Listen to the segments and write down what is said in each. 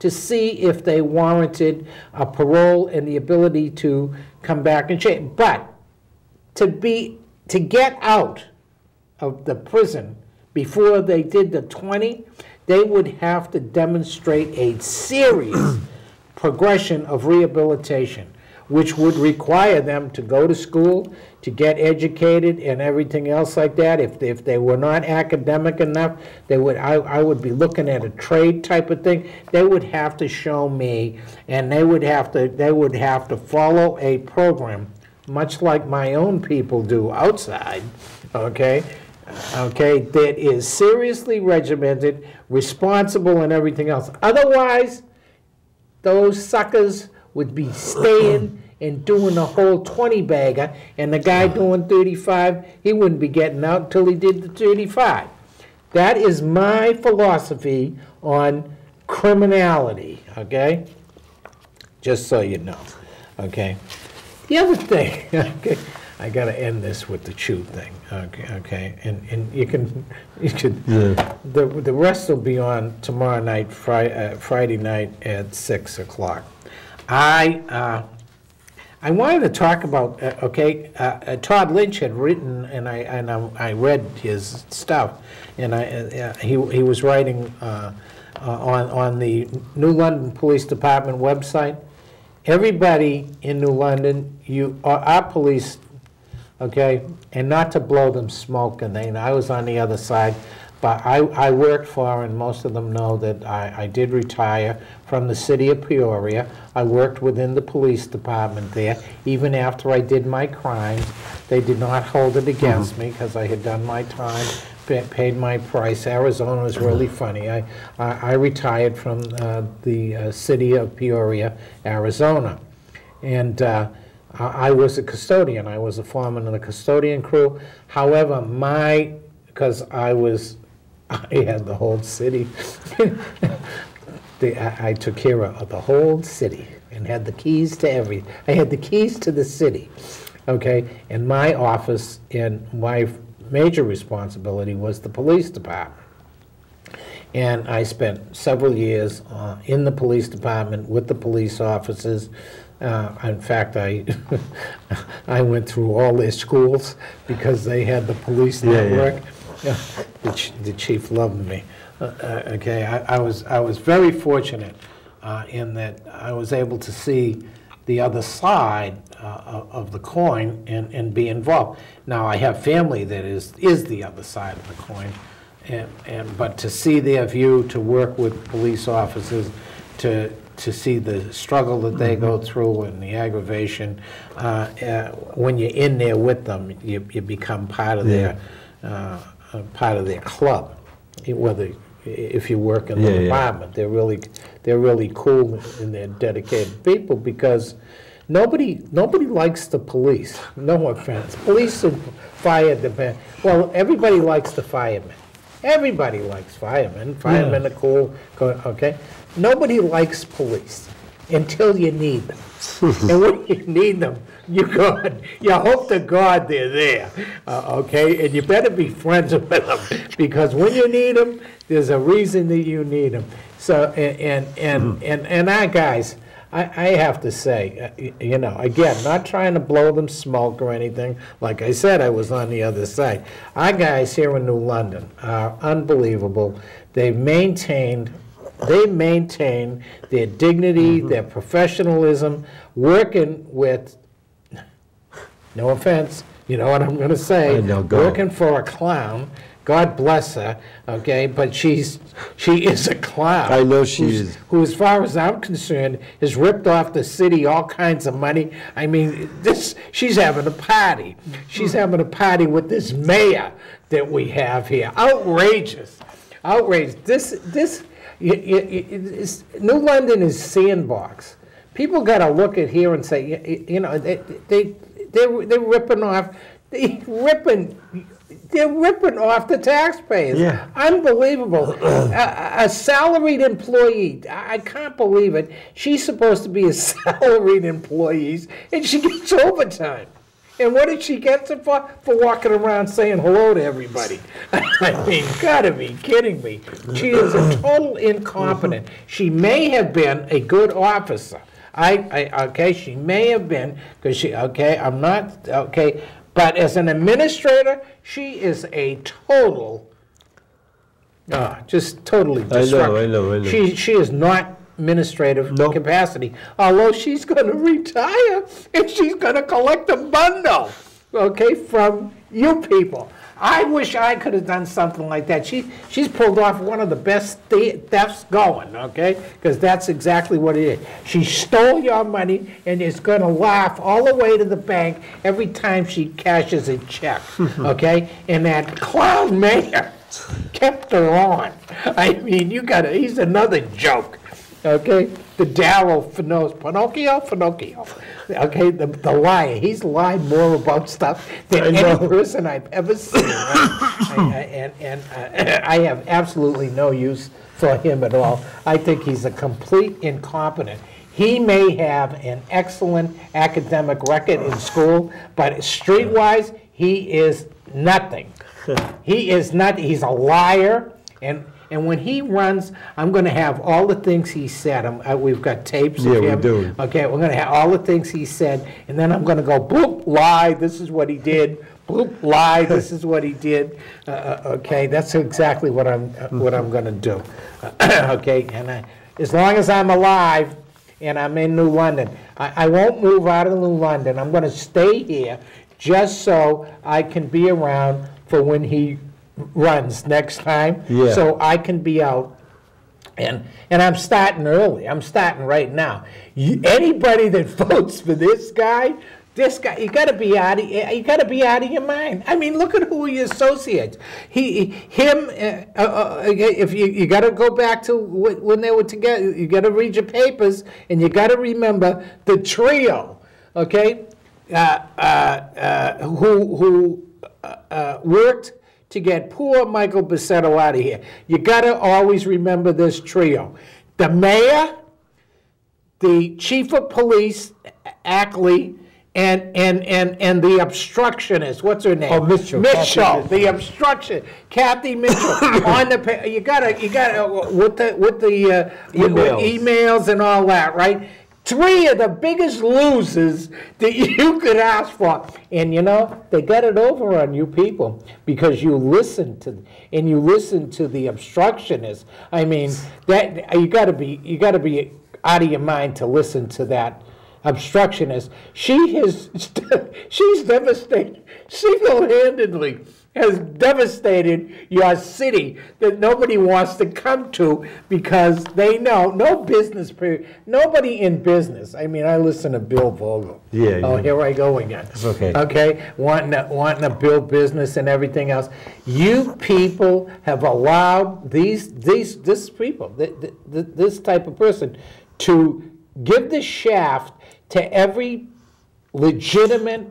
to see if they warranted a parole and the ability to come back and change. But to get out of the prison before they did the 20, they would have to demonstrate a serious progression of rehabilitation, which would require them to go to school, to get educated and everything else like that. If they were not academic enough, I would be looking at a trade type of thing. They would have to show me, and they would have to follow a program, much like my own people do outside, okay, that is seriously regimented, responsible, and everything else. Otherwise, those suckers would be staying and doing the whole 20-bagger, and the guy doing 35, he wouldn't be getting out until he did the 35. That is my philosophy on criminality, okay? Just so you know, okay? The other thing, okay, I got to end this with the chew thing, okay? And you can yeah. The rest will be on tomorrow night, Friday night at 6 o'clock. I wanted to talk about, Todd Lynch had written, and I read his stuff, and he was writing on the New London Police Department website. Everybody in New London, our police, okay, and not to blow them smoke, and I was on the other side, but I worked for, and most of them know that I did retire from the city of Peoria. I worked within the police department there. Even after I did my crimes, they did not hold it against me because I had done my time, paid my price. Arizona was really funny. I retired from the city of Peoria, Arizona. And I was a custodian. I was a foreman in the custodian crew. However, because I had the whole city. I took care of the whole city and had the keys to everything. I had the keys to the city, okay? And my office and my major responsibility was the police department. And I spent several years in the police department with the police officers. In fact, I went through all their schools because they had the police network. Yeah. The chief loved me. Okay, I was very fortunate in that I was able to see the other side of the coin and be involved. Now I have family that is the other side of the coin, but to see their view, to work with police officers, to see the struggle that they go through and the aggravation, when you're in there with them, you become part of their club. Whether if you work in the department, they're really cool and they're dedicated people because nobody likes the police. No offense, police and fire department. Well, everybody likes the firemen. Everybody likes firemen. Firemen are cool. Okay, nobody likes police until you need them. And when you need them, you hope to God they're there, okay? And you better be friends with them because when you need them, there's a reason that you need them. So, and our guys, I have to say, again, not trying to blow them smoke or anything. Like I said, I was on the other side. Our guys here in New London are unbelievable. They maintain their dignity, their professionalism, working with, no offense, you know what I'm going to say, working for a clown. God bless her, okay, but she is a clown. I know she is. Who, as far as I'm concerned, has ripped off the city all kinds of money. I mean, she's having a party. She's having a party with this mayor that we have here. Outrageous. Outrageous. New London is sandbox. People got to look at here and say, they're ripping off. They're ripping off the taxpayers. Yeah. Unbelievable. A salaried employee. I can't believe it. She's supposed to be a salaried employee, and she gets overtime. And what did she get it for? For walking around saying hello to everybody. I mean, gotta be kidding me. She is a total incompetent. She may have been a good officer. Okay, she may have been, because she, okay, I'm not, okay, but as an administrator, she is a total, just totally disruptive. I know. She is not administrative capacity, although she's going to retire and she's going to collect a bundle, okay, from you people. I wish I could have done something like that. She's pulled off one of the best thefts going, okay? Because that's exactly what it is. She stole your money and is going to laugh all the way to the bank every time she cashes a check, okay? And that clown mayor kept her on. I mean, he's another joke, okay? The Darryl Pinocchio, okay, the liar. He's lied more about stuff than any person I've ever seen. I have absolutely no use for him at all. I think he's a complete incompetent. He may have an excellent academic record in school, but streetwise, he is nothing. He is not. He's a liar, and when he runs, I'm going to have all the things he said. We've got tapes of him. Yeah, we do. Okay, we're going to have all the things he said, and then I'm going to go, bloop, lie, this is what he did. Bloop, lie, this is what he did. Okay, that's exactly what I'm going to do. Okay, and as long as I'm alive and I'm in New London, I won't move out of New London. I'm going to stay here just so I can be around for when he runs next time, so I can be out, and I'm starting early. I'm starting right now. Anybody that votes for this guy, you got to be out of your mind. I mean, look at who he associates. If you got to go back to when they were together, you got to read your papers, and you got to remember the trio, okay, who worked to get poor Michael Bussetto out of here. You got to always remember this trio. The mayor, the chief of police, Ackley, and the obstructionist. What's her name? Oh, Mitchell. The obstruction. Kathy Mitchell. On the you gotta with the emails and all that, right? Three of the biggest losers that you could ask for. And you know, they got it over on you people because you listen to the obstructionist. I mean, that you got to be out of your mind to listen to that obstructionist. She's devastated, single-handedly has devastated your city that nobody wants to come to because they know no business period, nobody in business. I mean, I listen to Bill Vogel. Yeah. Oh, here I go again. It's okay. Okay, wanting to build business and everything else. You people have allowed this type of person to give the shaft to every legitimate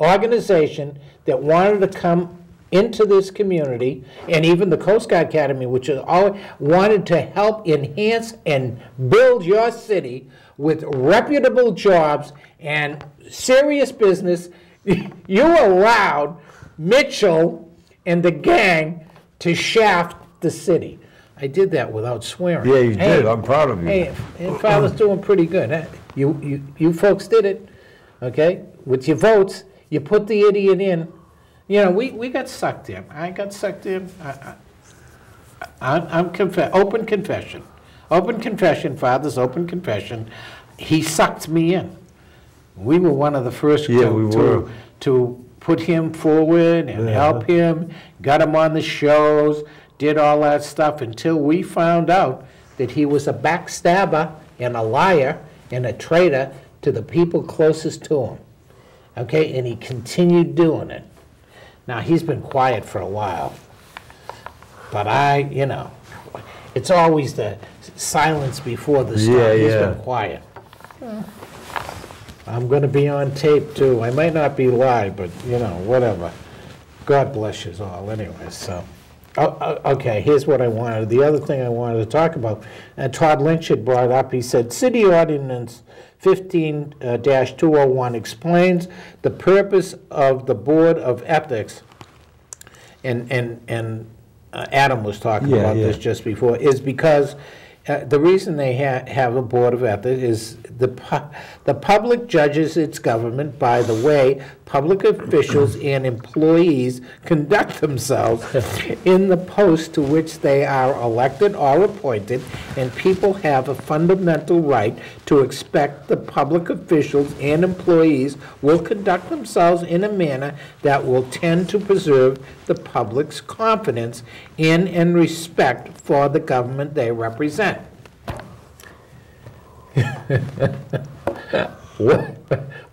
organization that wanted to come into this community, and even the Coast Guard Academy, which is all wanted to help enhance and build your city with reputable jobs and serious business. You allowed Mitchell and the gang to shaft the city. I did that without swearing. Yeah, you did. I'm proud of you. Hey, and Father's doing pretty good. Huh? You folks did it, okay? With your votes, you put the idiot in. You know, we got sucked in. I got sucked in. Open confession. Open confession, Father's open confession. He sucked me in. We were one of the first to put him forward and help him, got him on the shows, did all that stuff until we found out that he was a backstabber and a liar and a traitor to the people closest to him. Okay, and he continued doing it. Now, he's been quiet for a while, but it's always the silence before the storm. He's been quiet. I'm going to be on tape, too. I might not be live, but, whatever. God bless you all anyway, so. Okay, here's what I wanted. The other thing I wanted to talk about, and Todd Lynch had brought up, he said, City Ordinance 15-201 explains the purpose of the Board of Ethics, and Adam was talking about this just before, is because the reason they have a Board of Ethics is the public judges its government by the way public officials and employees conduct themselves in the post to which they are elected or appointed, and people have a fundamental right to expect the public officials and employees will conduct themselves in a manner that will tend to preserve the public's confidence in and respect for the government they represent.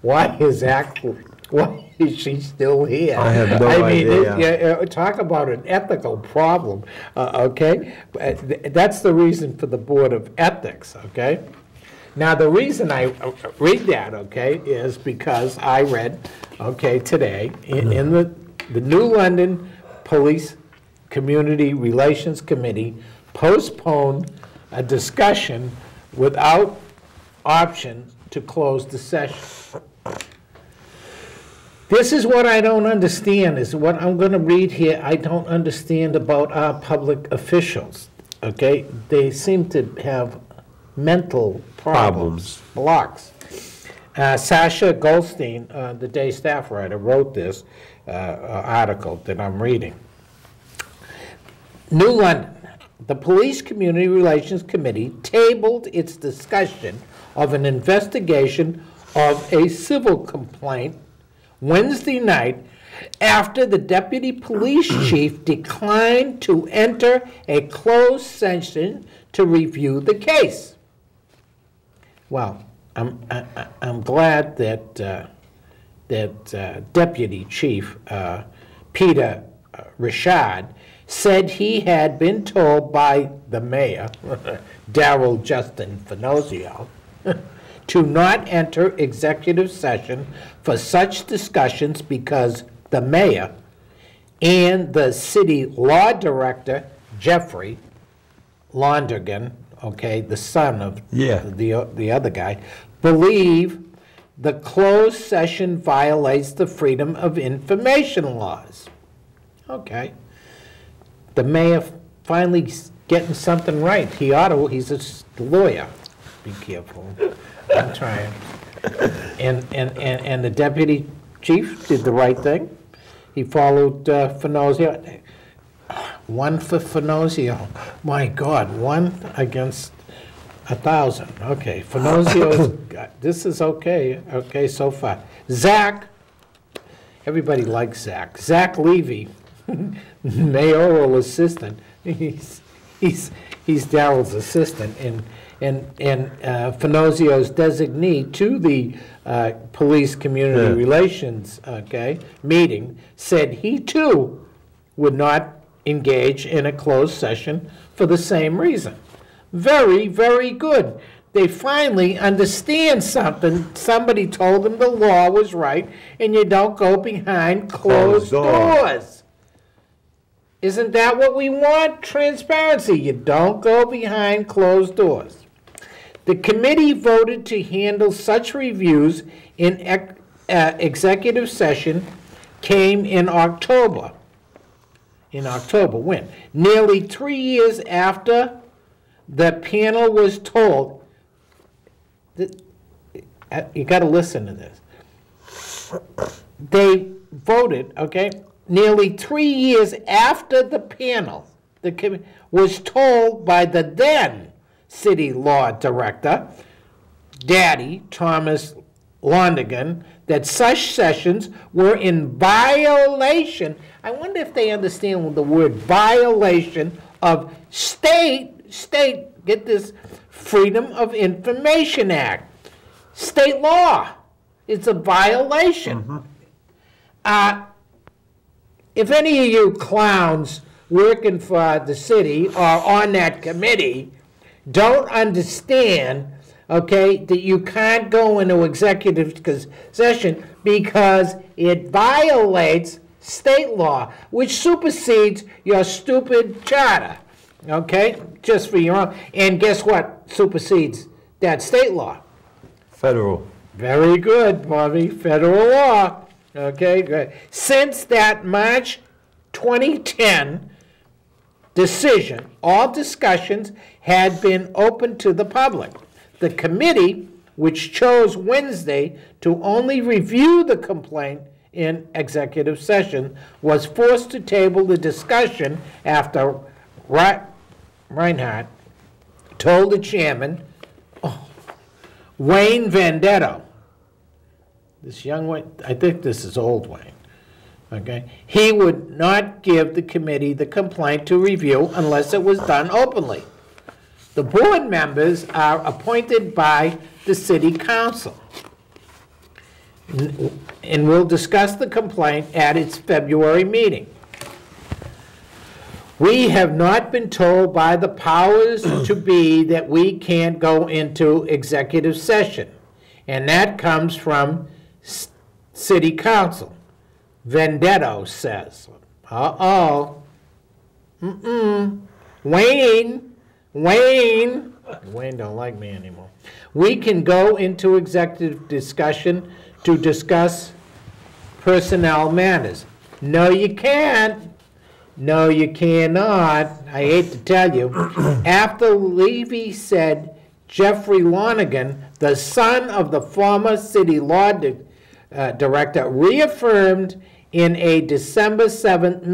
Why is she still here? I have no idea. Talk about an ethical problem, okay? That's the reason for the Board of Ethics, okay? Now, the reason I read that, okay, is because I read, okay, today, in the New London Police Community Relations Committee postponed a discussion without option to close the session. This is what I don't understand, is what I'm going to read here. I don't understand about our public officials, okay? They seem to have mental problems. Blocks. Sasha Goldstein, the Day staff writer, wrote this article that I'm reading. New London. The Police Community Relations Committee tabled its discussion of an investigation of a civil complaint Wednesday night after the deputy police chief declined to enter a closed session to review the case. Well, I'm glad that Deputy Chief Peter Richard said he had been told by the mayor, Darrell Justin Finozio, to not enter executive session for such discussions because the mayor and the city law director, Jeffrey Londergan, okay, the son of the other guy, believe the closed session violates the Freedom of Information laws. Okay. The mayor finally getting something right. He ought to, he's a lawyer. Be careful. I'm trying. And the deputy chief did the right thing. He followed Finozio. One for Finozio. My God, 1 against 1,000. Okay, Finozio, this is okay. Okay, so far. Zach, everybody likes Zach. Zach Levy, mayoral assistant. He's Darrell's assistant, and Finozio's designee to the police community relations meeting said he too would not engage in a closed session for the same reason. Very, very good. They finally understand something. Somebody told them the law was right, and you don't go behind closed doors. Isn't that what we want? Transparency. You don't go behind closed doors. The committee voted to handle such reviews in executive session came in October. In October, when? Nearly 3 years after the panel was told, you got to listen to this. They voted, okay, nearly 3 years after the panel was told by the then city law director, Daddy Thomas Londergan, that such sessions were in violation. I wonder if they understand the word violation of state, get this, Freedom of Information Act. State law. It's a violation. If any of you clowns working for the city or on that committee don't understand, okay, that you can't go into executive session because it violates state law, which supersedes your stupid charter, okay? Just for your own. And guess what supersedes that state law? Federal. Very good, Bobby. Federal law. Okay, good. Since that March 2010 decision, all discussions had been open to the public. The committee, which chose Wednesday to only review the complaint in executive session, was forced to table the discussion after Reinhardt told the chairman, Wayne Vendetto, this young Wayne, I think this is old Wayne, okay, he would not give the committee the complaint to review unless it was done openly. The board members are appointed by the city council and will discuss the complaint at its February meeting. We have not been told by the powers to be that we can't go into executive session, and that comes from city council. Vendetto says. Uh-oh. Wayne don't like me anymore. We can go into executive discussion to discuss personnel matters. No, you can't. No, you cannot. I hate to tell you. After Levy said Jeffrey Lonigan, the son of the former city law director, reaffirmed in a December 7th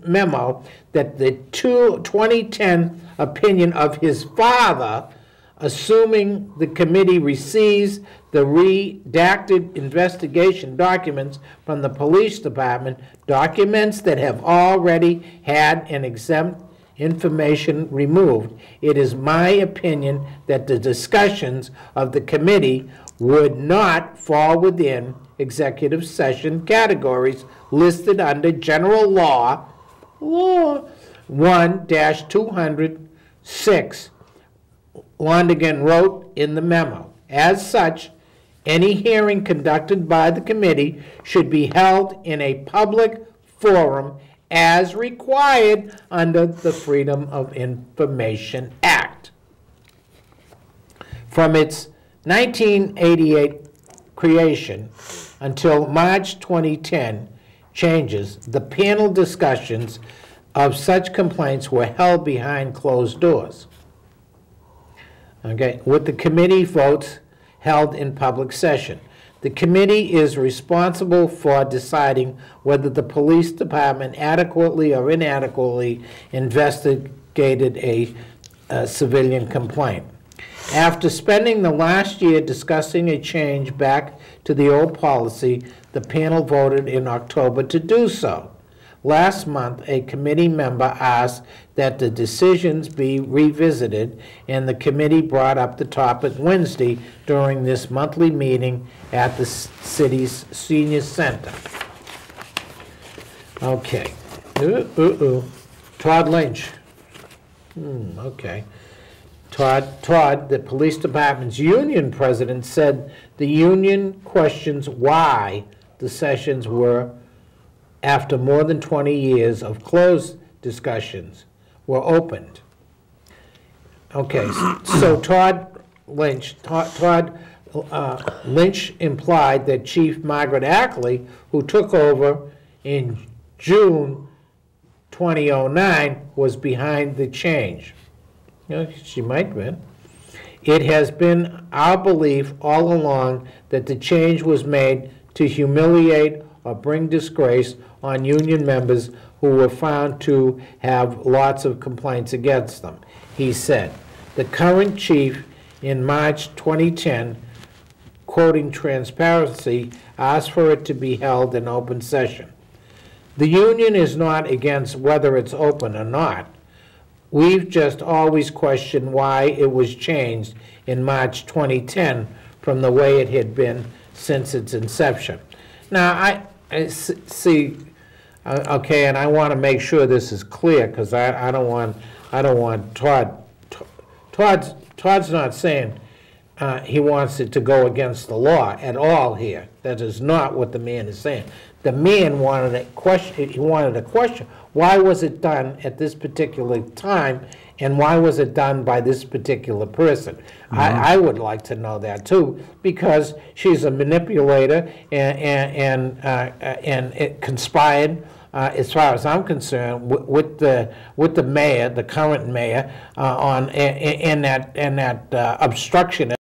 memo that the 2010 opinion of his father, assuming the committee receives the redacted investigation documents from the police department, documents that have already had an exempt information removed. It is my opinion that the discussions of the committee would not fall within executive session categories listed under General Law 1-206. Lonigan wrote in the memo. As such, any hearing conducted by the committee should be held in a public forum as required under the Freedom of Information Act. From its 1988 creation until March 2010 changes, the panel discussions of such complaints were held behind closed doors. Okay, with the committee votes held in public session. The committee is responsible for deciding whether the police department adequately or inadequately investigated a civilian complaint. After spending the last year discussing a change back to the old policy, the panel voted in October to do so. Last month, a committee member asked that the decisions be revisited, and the committee brought up the topic Wednesday during this monthly meeting at the city's senior center. Okay. Todd Lynch. Okay. Todd, the police department's union president, said the union questions why the sessions were, after more than 20 years of closed discussions, were opened. Okay, so Todd Lynch implied that Chief Margaret Ackley, who took over in June 2009, was behind the change. You know, she might have been. It has been our belief all along that the change was made to humiliate or bring disgrace on union members who were found to have lots of complaints against them, he said. The current chief in March 2010, quoting Transparency, asked for it to be held in open session. The union is not against whether it's open or not. We've just always questioned why it was changed in March 2010 from the way it had been since its inception. Now, I see, okay, and I want to make sure this is clear, because I don't want Todd's not saying he wants it to go against the law at all here. That is not what the man is saying. The man wanted a question. He wanted a question. Why was it done at this particular time, and why was it done by this particular person? I would like to know that too, because she's a manipulator and it conspired. As far as I'm concerned, with the mayor, the current mayor, in that obstruction